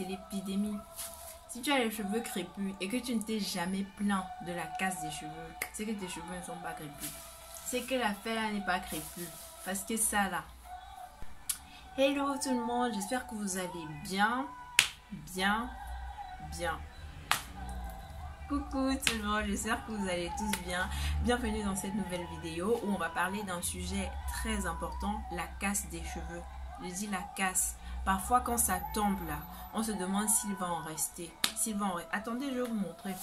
c'est l'épidémie. Si tu as les cheveux crépus et que tu ne t'es jamais plaint de la casse des cheveux, c'est que tes cheveux ne sont pas crépus. C'est que l'affaire là n'est pas crépue. Parce que ça là. Hello tout le monde, j'espère que vous allez bien. Coucou tout le monde, j'espère que vous allez tous bien. Bienvenue dans cette nouvelle vidéo où on va parler d'un sujet très important, la casse des cheveux. Je dis la casse. Parfois quand ça tombe là, on se demande s'il va en rester. Attendez, je vais vous montrer.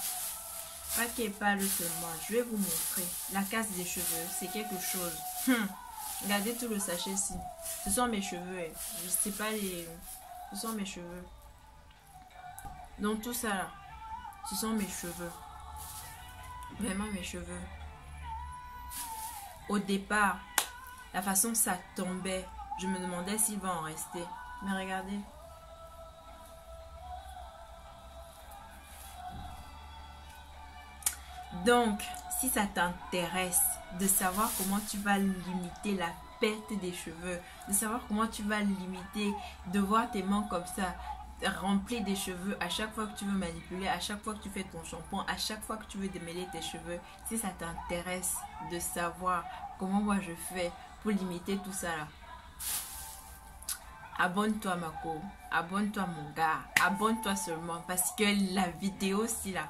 Pas le seulement, je vais vous montrer. La casse des cheveux, c'est quelque chose. Regardez tout le sachet ici. Ce sont mes cheveux. Je sais pas les... Ce sont mes cheveux. Donc tout ça là, ce sont mes cheveux. Vraiment mes cheveux. Au départ, la façon ça tombait, je me demandais s'il va en rester. Mais regardez. Donc, si ça t'intéresse de savoir comment tu vas limiter la perte des cheveux, de savoir comment tu vas limiter, de voir tes mains comme ça, remplis des cheveux à chaque fois que tu veux manipuler, à chaque fois que tu fais ton shampoing, à chaque fois que tu veux démêler tes cheveux, si ça t'intéresse de savoir comment moi je fais pour limiter tout ça là, abonne-toi ma co, abonne-toi mon gars, abonne-toi seulement parce que la vidéo si là,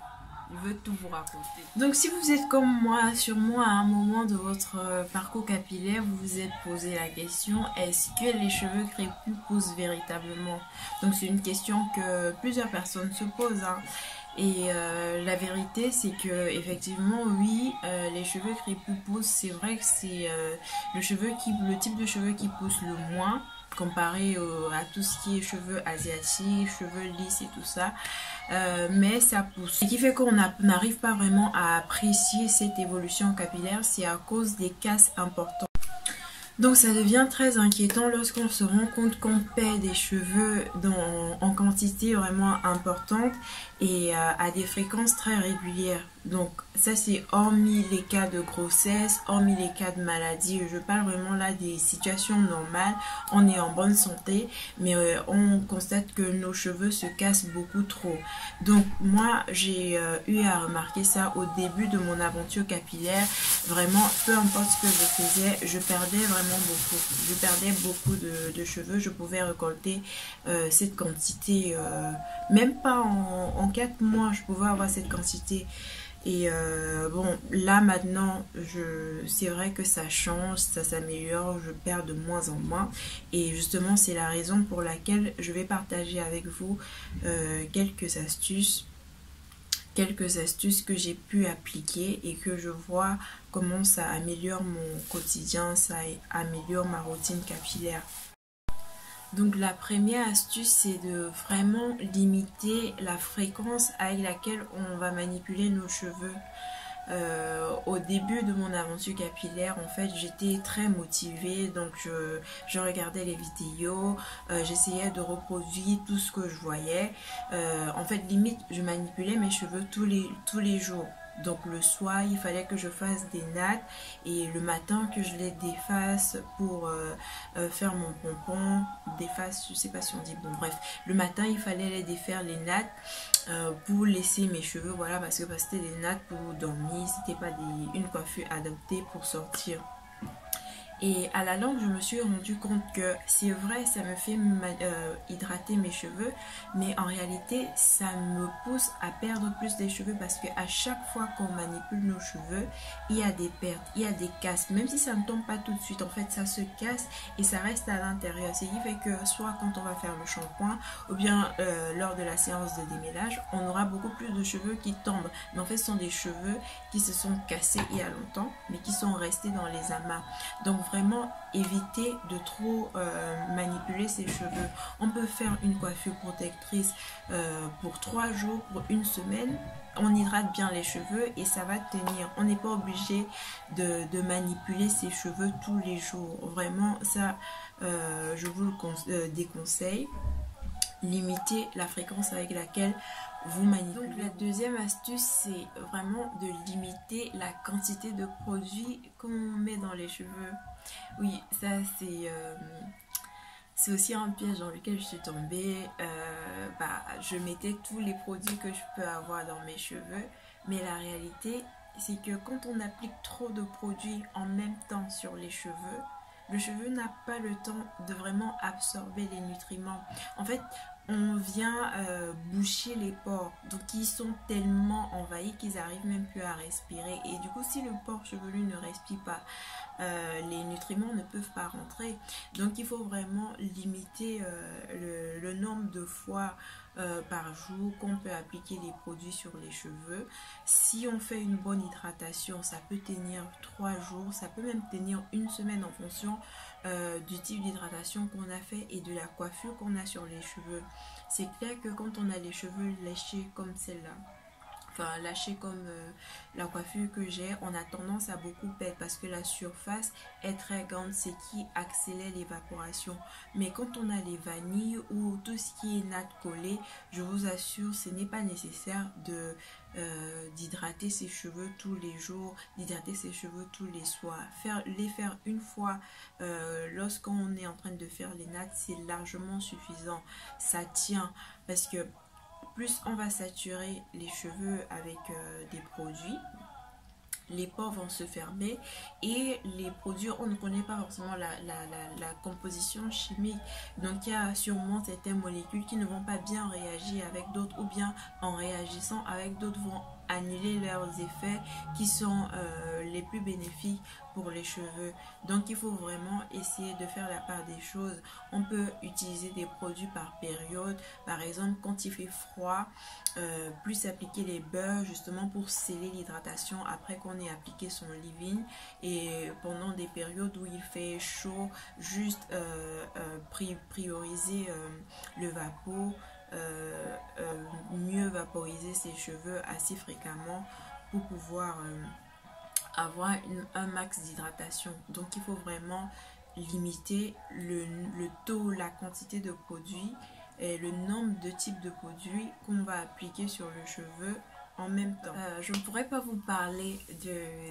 je veux tout vous raconter. Donc si vous êtes comme moi, sûrement à un moment de votre parcours capillaire, vous vous êtes posé la question, est-ce que les cheveux crépus poussent véritablement? Donc c'est une question que plusieurs personnes se posent. Et la vérité c'est que effectivement oui, les cheveux crépus poussent. C'est vrai que c'est le type de cheveux qui pousse le moins comparé à tout ce qui est cheveux asiatiques, cheveux lisses et tout ça, mais ça pousse. Ce qui fait qu'on n'arrive pas vraiment à apprécier cette évolution capillaire, c'est à cause des casses importantes. Donc ça devient très inquiétant lorsqu'on se rend compte qu'on perd des cheveux en quantité vraiment importante et à des fréquences très régulières. Donc ça c'est hormis les cas de grossesse, hormis les cas de maladie. Je parle vraiment là des situations normales. On est en bonne santé mais on constate que nos cheveux se cassent beaucoup trop. Donc moi j'ai eu à remarquer ça au début de mon aventure capillaire. Vraiment peu importe ce que je faisais, je perdais vraiment beaucoup. Je perdais beaucoup de cheveux. Je pouvais récolter cette quantité, même pas en 4 mois je pouvais avoir cette quantité. Et bon là maintenant c'est vrai que ça change, ça s'améliore, je perds de moins en moins et justement c'est la raison pour laquelle je vais partager avec vous quelques astuces que j'ai pu appliquer et que je vois comment ça améliore mon quotidien, ça améliore ma routine capillaire. Donc la première astuce c'est de vraiment limiter la fréquence avec laquelle on va manipuler nos cheveux. Au début de mon aventure capillaire en fait j'étais très motivée, donc je regardais les vidéos, j'essayais de reproduire tout ce que je voyais, en fait limite je manipulais mes cheveux tous les jours. Donc le soir il fallait que je fasse des nattes et le matin que je les défasse pour faire mon pompon, défasse, je sais pas si on dit, bon bref, le matin il fallait les défaire les nattes pour laisser mes cheveux, voilà, parce que c'était des nattes pour dormir, c'était pas une coiffure adaptée pour sortir. Et à la longue, je me suis rendu compte que c'est vrai, ça me fait hydrater mes cheveux, mais en réalité, ça me pousse à perdre plus des cheveux parce qu'à chaque fois qu'on manipule nos cheveux, il y a des pertes, il y a des casses. Même si ça ne tombe pas tout de suite, en fait, ça se casse et ça reste à l'intérieur. Ce qui fait que soit quand on va faire le shampoing ou bien lors de la séance de démêlage, on aura beaucoup plus de cheveux qui tombent. Mais en fait, ce sont des cheveux qui se sont cassés il y a longtemps, mais qui sont restés dans les amas. Donc, vraiment éviter de trop manipuler ses cheveux. On peut faire une coiffure protectrice pour 3 jours, pour 1 semaine. On hydrate bien les cheveux et ça va tenir. On n'est pas obligé de manipuler ses cheveux tous les jours. Vraiment ça je vous le déconseille. Limitez la fréquence avec laquelle vous manipulez. Donc la deuxième astuce c'est vraiment de limiter la quantité de produits qu'on met dans les cheveux. Oui, ça c'est aussi un piège dans lequel je suis tombée. je mettais tous les produits que je peux avoir dans mes cheveux. Mais la réalité, c'est que quand on applique trop de produits en même temps sur les cheveux, le cheveu n'a pas le temps de vraiment absorber les nutriments. En fait, on vient boucher les pores. Donc, ils sont tellement envahis qu'ils n'arrivent même plus à respirer. Et du coup, si le porc chevelu ne respire pas, les nutriments ne peuvent pas rentrer. Donc, il faut vraiment limiter le nombre de fois par jour qu'on peut appliquer les produits sur les cheveux. Si on fait une bonne hydratation, ça peut tenir 3 jours, ça peut même tenir une semaine en fonction du type d'hydratation qu'on a fait et de la coiffure qu'on a sur les cheveux. C'est clair que quand on a les cheveux léchés comme celle-là, enfin lâchés comme la coiffure que j'ai, on a tendance à beaucoup perdre parce que la surface est très grande, ce qui accélère l'évaporation. Mais quand on a les vanilles ou tout ce qui est natte collée, je vous assure, ce n'est pas nécessaire de d'hydrater ses cheveux tous les jours, d'hydrater ses cheveux tous les soirs. Les faire une fois lorsqu'on est en train de faire les nattes, c'est largement suffisant. Ça tient parce que plus on va saturer les cheveux avec des produits, les pores vont se fermer et les produits, on ne connaît pas forcément la composition chimique. Donc il y a sûrement certaines molécules qui ne vont pas bien réagir avec d'autres ou bien en réagissant avec d'autres vont annuler leurs effets qui sont les plus bénéfiques pour les cheveux. Donc il faut vraiment essayer de faire la part des choses. On peut utiliser des produits par période. Par exemple, quand il fait froid, plus appliquer les beurres justement pour sceller l'hydratation après qu'on ait appliqué son leave-in. Et pendant des périodes où il fait chaud, juste prioriser le vapeur, mieux vaporiser ses cheveux assez fréquemment pour pouvoir avoir un max d'hydratation. Donc il faut vraiment limiter le taux, la quantité de produits et le nombre de types de produits qu'on va appliquer sur le cheveu en même temps. Je ne pourrais pas vous parler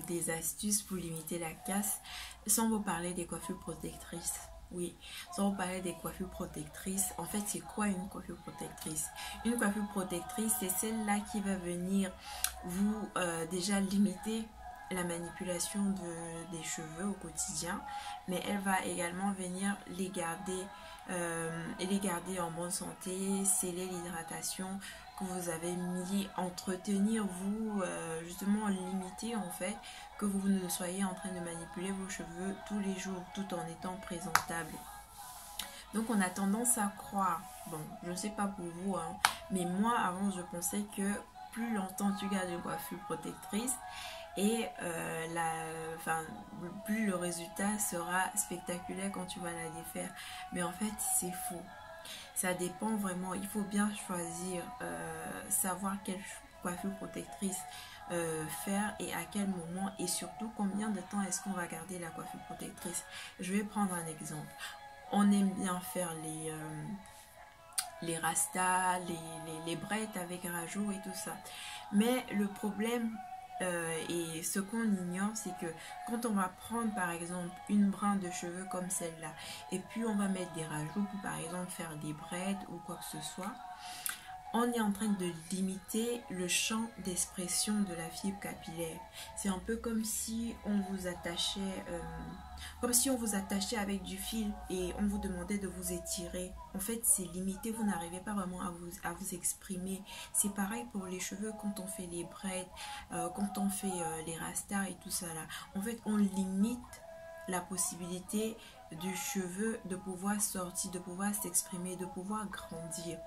des astuces pour limiter la casse sans vous parler des coiffures protectrices. Oui, sans vous parler des coiffures protectrices. En fait, c'est quoi une coiffure protectrice? Une coiffure protectrice, c'est celle-là qui va venir vous déjà limiter la manipulation des cheveux au quotidien, mais elle va également venir les garder en bonne santé, sceller l'hydratation que vous avez mis, entretenir vous, justement limiter en fait, que vous ne soyez en train de manipuler vos cheveux tous les jours tout en étant présentable. Donc on a tendance à croire, bon je ne sais pas pour vous, hein, mais moi avant je pensais que plus longtemps tu gardes une coiffure protectrice et plus le résultat sera spectaculaire quand tu vas la défaire. Mais en fait c'est faux. Ça dépend vraiment, il faut bien choisir, savoir quelle coiffure protectrice faire et à quel moment et surtout combien de temps est-ce qu'on va garder la coiffure protectrice. Je vais prendre un exemple. On aime bien faire les rastas, les braids avec rajout et tout ça. Mais le problème et ce qu'on ignore, c'est que quand on va prendre par exemple une brinde de cheveux comme celle-là et puis on va mettre des rajouts pour par exemple faire des braids ou quoi que ce soit, on est en train de limiter le champ d'expression de la fibre capillaire. C'est un peu comme si on vous attachait avec du fil et on vous demandait de vous étirer. En fait, c'est limité, vous n'arrivez pas vraiment à vous exprimer. C'est pareil pour les cheveux quand on fait les braids, quand on fait les rastas et tout ça là. En fait, on limite la possibilité du cheveu de pouvoir sortir, de pouvoir s'exprimer, de pouvoir grandir.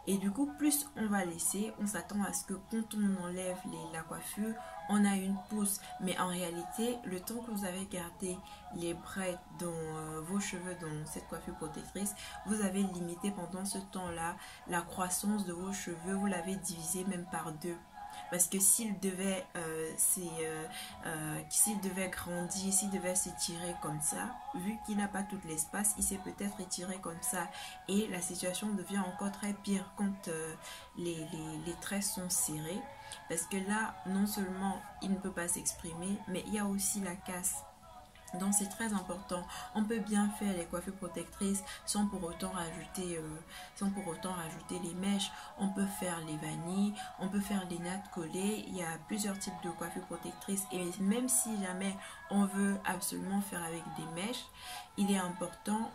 Et du coup, plus on va laisser, on s'attend à ce que quand on enlève la coiffure, on a une pousse. Mais en réalité, le temps que vous avez gardé les braids dans vos cheveux, dans cette coiffure protectrice, vous avez limité pendant ce temps-là la croissance de vos cheveux. Vous l'avez divisé même par 2. Parce que s'il devait grandir, s'il devait s'étirer comme ça, vu qu'il n'a pas tout l'espace, il s'est peut-être étiré comme ça. Et la situation devient encore très pire quand les traits sont serrés. Parce que là, non seulement il ne peut pas s'exprimer, mais il y a aussi la casse. Donc c'est très important. On peut bien faire les coiffures protectrices sans pour autant rajouter les mèches. On peut faire les vanilles, on peut faire les nattes collées. Il y a plusieurs types de coiffures protectrices. Et même si jamais on veut absolument faire avec des mèches, il est important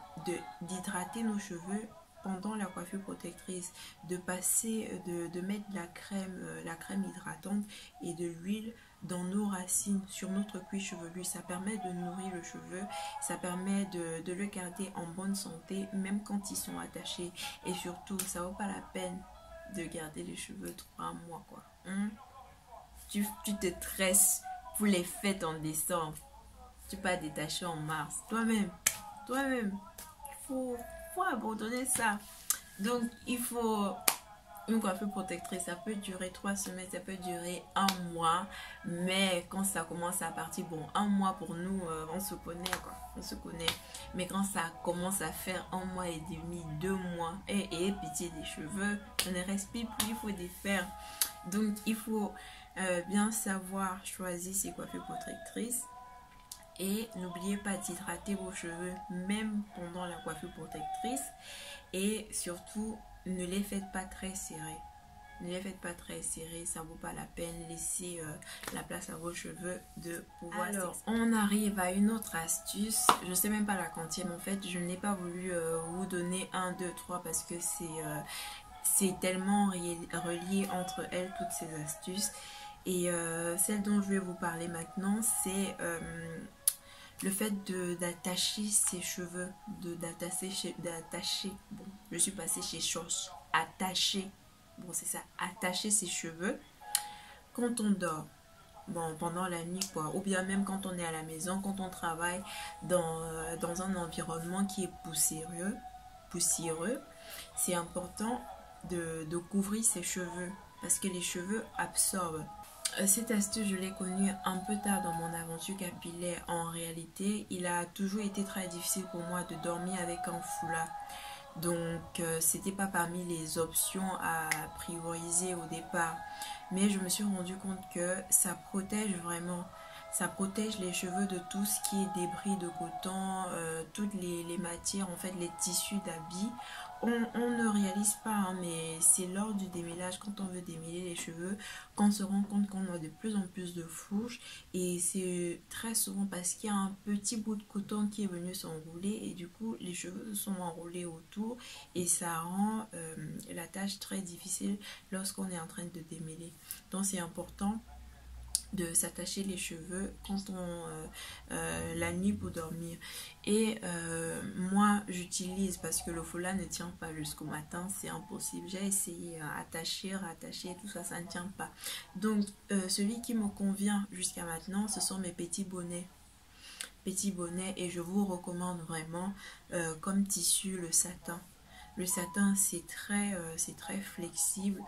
d'hydrater nos cheveux pendant la coiffure protectrice, de mettre la crème hydratante et de l'huile dans nos racines, sur notre cuir chevelu. Ça permet de nourrir le cheveu, ça permet de le garder en bonne santé, même quand ils sont attachés. Et surtout, ça vaut pas la peine de garder les cheveux 3 mois, quoi. Tu te tresses pour les fêtes en décembre. Tu pas détacher en mars. Toi-même, faut abandonner ça. Donc, il faut une coiffure protectrice. Ça peut durer 3 semaines, ça peut durer 1 mois. Mais quand ça commence à partir, bon, 1 mois pour nous, on se connaît, quoi. On se connaît. Mais quand ça commence à faire 1 mois et demi, 2 mois, et pitié des cheveux, on ne respire plus, il faut des faire. Donc, il faut bien savoir choisir ses coiffures protectrices. Et n'oubliez pas d'hydrater vos cheveux même pendant la coiffure protectrice. Et surtout, ne les faites pas très serrés. Ne les faites pas très serrés, ça vaut pas la peine. Laissez la place à vos cheveux de pouvoir. Alors, on arrive à une autre astuce. Je sais même pas la quantième en fait. Je n'ai pas voulu vous donner 1, 2, 3 parce que c'est tellement relié entre elles, toutes ces astuces. Et celle dont je vais vous parler maintenant, c'est le fait d'attacher ses cheveux, d'attacher, bon, je suis passée chez Chose, attacher, bon c'est ça, attacher ses cheveux quand on dort, bon pendant la nuit quoi, ou bien même quand on est à la maison, quand on travaille dans un environnement qui est poussiéreux, c'est important de couvrir ses cheveux parce que les cheveux absorbent. Cette astuce, je l'ai connue un peu tard dans mon aventure capillaire. En réalité, il a toujours été très difficile pour moi de dormir avec un foulard. Donc, c'était pas parmi les options à prioriser au départ. Mais je me suis rendu compte que ça protège vraiment. Ça protège les cheveux de tout ce qui est débris de coton, toutes les matières, en fait, les tissus d'habits. On ne réalise pas, hein, mais c'est lors du démêlage, quand on veut démêler les cheveux, qu'on se rend compte qu'on a de plus en plus de fourches. Et c'est très souvent parce qu'il y a un petit bout de coton qui est venu s'enrouler et du coup, les cheveux se sont enroulés autour et ça rend la tâche très difficile lorsqu'on est en train de démêler. Donc, c'est important de s'attacher les cheveux quand la nuit pour dormir. Et moi j'utilise, parce que le foulard ne tient pas jusqu'au matin, c'est impossible. J'ai essayé attacher, rattacher, tout ça, ça ne tient pas. Donc celui qui me convient jusqu'à maintenant, ce sont mes petits bonnets. Et je vous recommande vraiment comme tissu le satin. Le satin, c'est très flexible.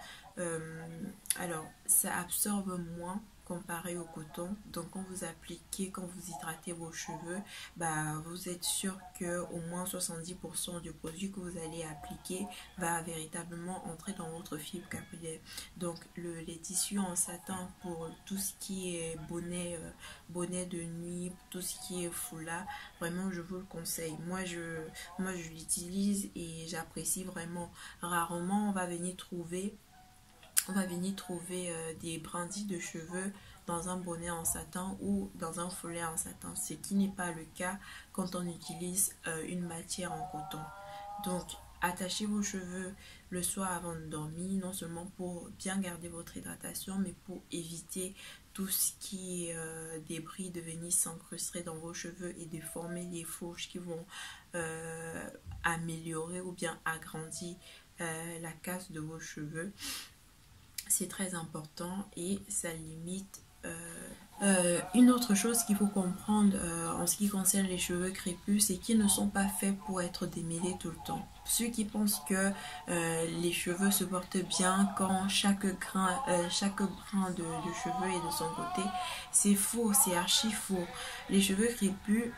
Alors, ça absorbe moins comparé au coton. Donc, quand vous appliquez, quand vous hydratez vos cheveux, bah, vous êtes sûr que au moins 70% du produit que vous allez appliquer va véritablement entrer dans votre fibre capillaire. Donc, les tissus en satin pour tout ce qui est bonnet de nuit, tout ce qui est foulard, vraiment, je vous le conseille. Moi, je l'utilise et j'apprécie vraiment. Rarement, on va venir trouver des brindilles de cheveux dans un bonnet en satin ou dans un foulard en satin, ce qui n'est pas le cas quand on utilise une matière en coton. Donc, attachez vos cheveux le soir avant de dormir, non seulement pour bien garder votre hydratation, mais pour éviter tout ce qui est débris de venir s'incruster dans vos cheveux et de former des fourches qui vont améliorer ou bien agrandir la casse de vos cheveux. C'est très important et ça limite. Une autre chose qu'il faut comprendre en ce qui concerne les cheveux crépus, c'est qu'ils ne sont pas faits pour être démêlés tout le temps. ceux qui pensent que les cheveux se portent bien quand chaque grain de cheveux est de son côté, c'est faux, c'est archi faux. Les cheveux crépus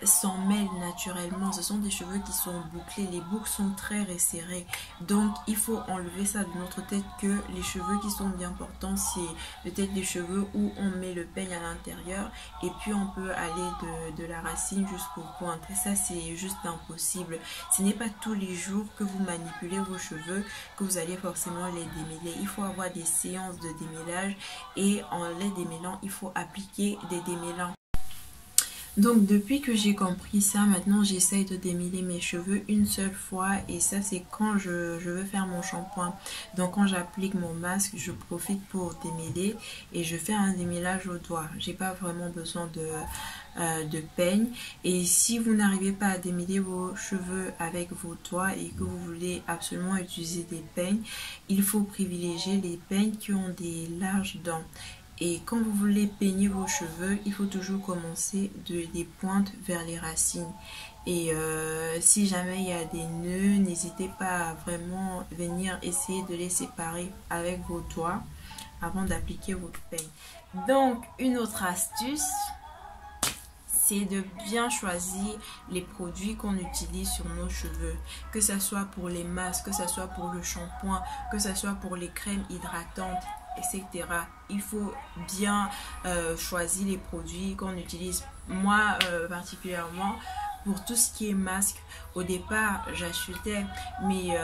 s'en mêlent naturellement. Ce sont des cheveux qui sont bouclés, les boucles sont très resserrées. Donc il faut enlever ça de notre tête que les cheveux qui sont bien portants, c'est peut-être des cheveux où on met le peigne à l'intérieur et puis on peut aller de la racine jusqu'au pointe. Et ça, c'est juste impossible. Ce n'est pas tous les jours que vous manipulez vos cheveux que vous allez forcément les démêler. Il faut avoir des séances de démêlage et en les démêlant, il faut appliquer des démêlants. Donc depuis que j'ai compris ça, maintenant j'essaye de démêler mes cheveux une seule fois et ça c'est quand je veux faire mon shampoing. Donc quand j'applique mon masque, je profite pour démêler et je fais un démêlage au doigt. J'ai pas vraiment besoin de peigne. Et si vous n'arrivez pas à démêler vos cheveux avec vos doigts et que vous voulez absolument utiliser des peignes, il faut privilégier les peignes qui ont des larges dents. Et quand vous voulez peigner vos cheveux, il faut toujours commencer des pointes vers les racines. Et si jamais il y a des nœuds, n'hésitez pas à vraiment venir essayer de les séparer avec vos doigts avant d'appliquer votre peigne. Donc, une autre astuce, c'est de bien choisir les produits qu'on utilise sur nos cheveux. Que ce soit pour les masques, que ce soit pour le shampoing, que ce soit pour les crèmes hydratantes, etc. Il faut bien choisir les produits qu'on utilise. Moi particulièrement pour tout ce qui est masque, au départ j'achetais, mais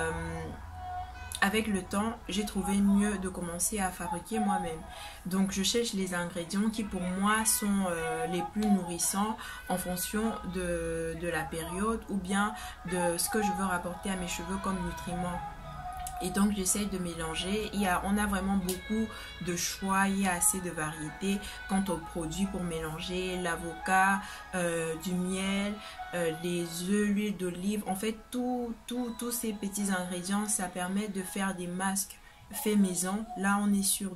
avec le temps j'ai trouvé mieux de commencer à fabriquer moi-même. Donc je cherche les ingrédients qui pour moi sont les plus nourrissants en fonction de la période ou bien de ce que je veux rapporter à mes cheveux comme nutriments. Et donc j'essaye de mélanger. On a vraiment beaucoup de choix, il y a assez de variétés quant aux produits pour mélanger, l'avocat, du miel, les œufs, l'huile d'olive. En fait, tous ces petits ingrédients, ça permet de faire des masques fait maison. Là on est sûr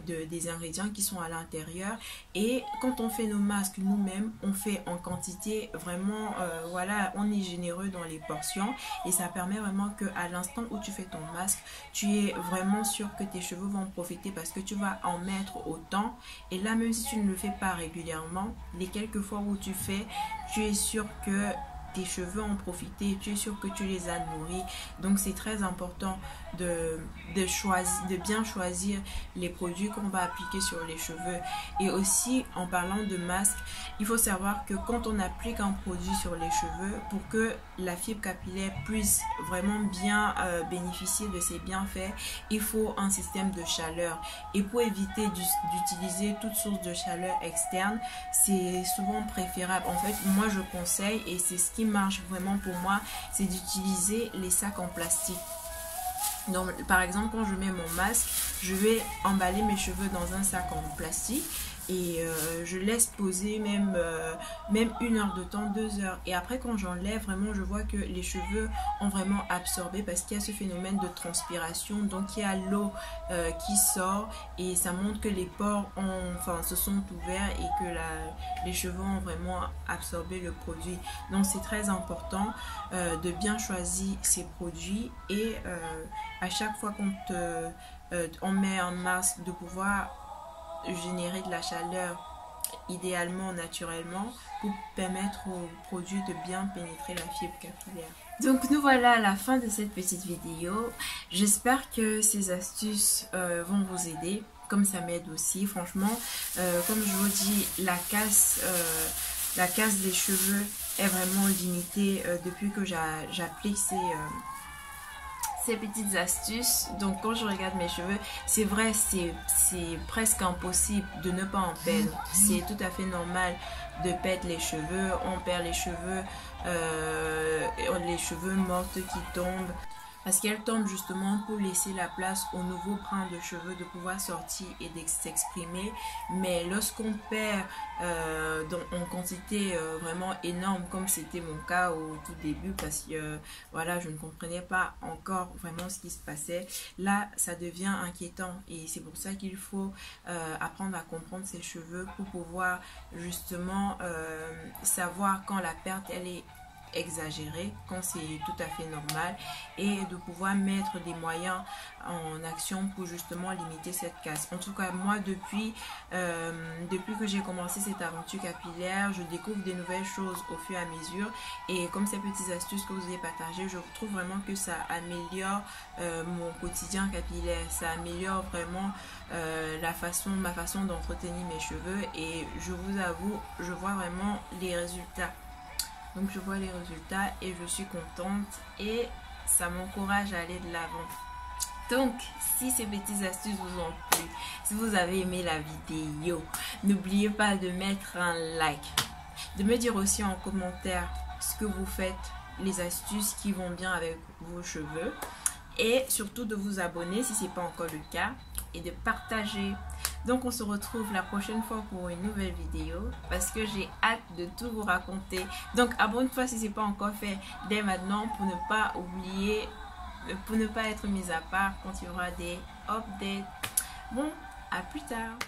des ingrédients qui sont à l'intérieur, et quand on fait nos masques nous-mêmes, on fait en quantité vraiment voilà, on est généreux dans les portions et ça permet vraiment que à l'instant où tu fais ton masque, tu es vraiment sûr que tes cheveux vont profiter parce que tu vas en mettre autant. Et là, même si tu ne le fais pas régulièrement, les quelques fois où tu fais, tu es sûr que tes cheveux ont profité, tu es sûr que tu les as nourris. Donc c'est très important de bien choisir les produits qu'on va appliquer sur les cheveux. Et aussi, en parlant de masque, il faut savoir que quand on applique un produit sur les cheveux, pour que la fibre capillaire puisse vraiment bien bénéficier de ses bienfaits, il faut un système de chaleur. Et pour éviter d'utiliser toute source de chaleur externe, c'est souvent préférable. En fait, moi je conseille, et c'est ce qui marche vraiment pour moi, c'est d'utiliser les sacs en plastique. Donc par exemple, quand je mets mon masque, je vais emballer mes cheveux dans un sac en plastique et je laisse poser même 1 heure de temps, 2 heures, et après quand j'enlève, vraiment je vois que les cheveux ont vraiment absorbé parce qu'il y a ce phénomène de transpiration, donc il y a l'eau qui sort et ça montre que les pores se sont ouverts et que les cheveux ont vraiment absorbé le produit. Donc c'est très important de bien choisir ces produits et à chaque fois on met un masque, de pouvoir générer de la chaleur idéalement naturellement pour permettre aux produits de bien pénétrer la fibre capillaire. Donc nous voilà à la fin de cette petite vidéo. J'espère que ces astuces vont vous aider, comme ça m'aide aussi. Franchement, comme je vous dis, la casse des cheveux est vraiment limitée depuis que j'applique ces petites astuces. Donc quand je regarde mes cheveux, c'est vrai, c'est presque impossible de ne pas en perdre. C'est tout à fait normal de perdre les cheveux. On perd les cheveux mortes qui tombent, parce qu'elles tombent justement pour laisser la place aux nouveaux brins de cheveux de pouvoir sortir et de s'exprimer. Mais lorsqu'on perd en quantité vraiment énorme, comme c'était mon cas au tout début, parce que voilà, je ne comprenais pas encore vraiment ce qui se passait, là ça devient inquiétant. Et c'est pour ça qu'il faut apprendre à comprendre ses cheveux pour pouvoir justement savoir quand la perte elle est exagérer, quand c'est tout à fait normal, et de pouvoir mettre des moyens en action pour justement limiter cette casse. En tout cas, moi, depuis que j'ai commencé cette aventure capillaire, je découvre des nouvelles choses au fur et à mesure, et comme ces petites astuces que vous avez partagées, je trouve vraiment que ça améliore mon quotidien capillaire, ça améliore vraiment ma façon d'entretenir mes cheveux, et je vous avoue, je vois vraiment les résultats. Donc je vois les résultats et je suis contente et ça m'encourage à aller de l'avant. Donc, si ces petites astuces vous ont plu, si vous avez aimé la vidéo, n'oubliez pas de mettre un like, de me dire aussi en commentaire ce que vous faites, les astuces qui vont bien avec vos cheveux, et surtout de vous abonner si ce n'est pas encore le cas et de partager. Donc on se retrouve la prochaine fois pour une nouvelle vidéo parce que j'ai hâte de tout vous raconter. Donc abonne-toi si ce n'est pas encore fait dès maintenant pour ne pas oublier, pour ne pas être mis à part quand il y aura des updates. Bon, à plus tard.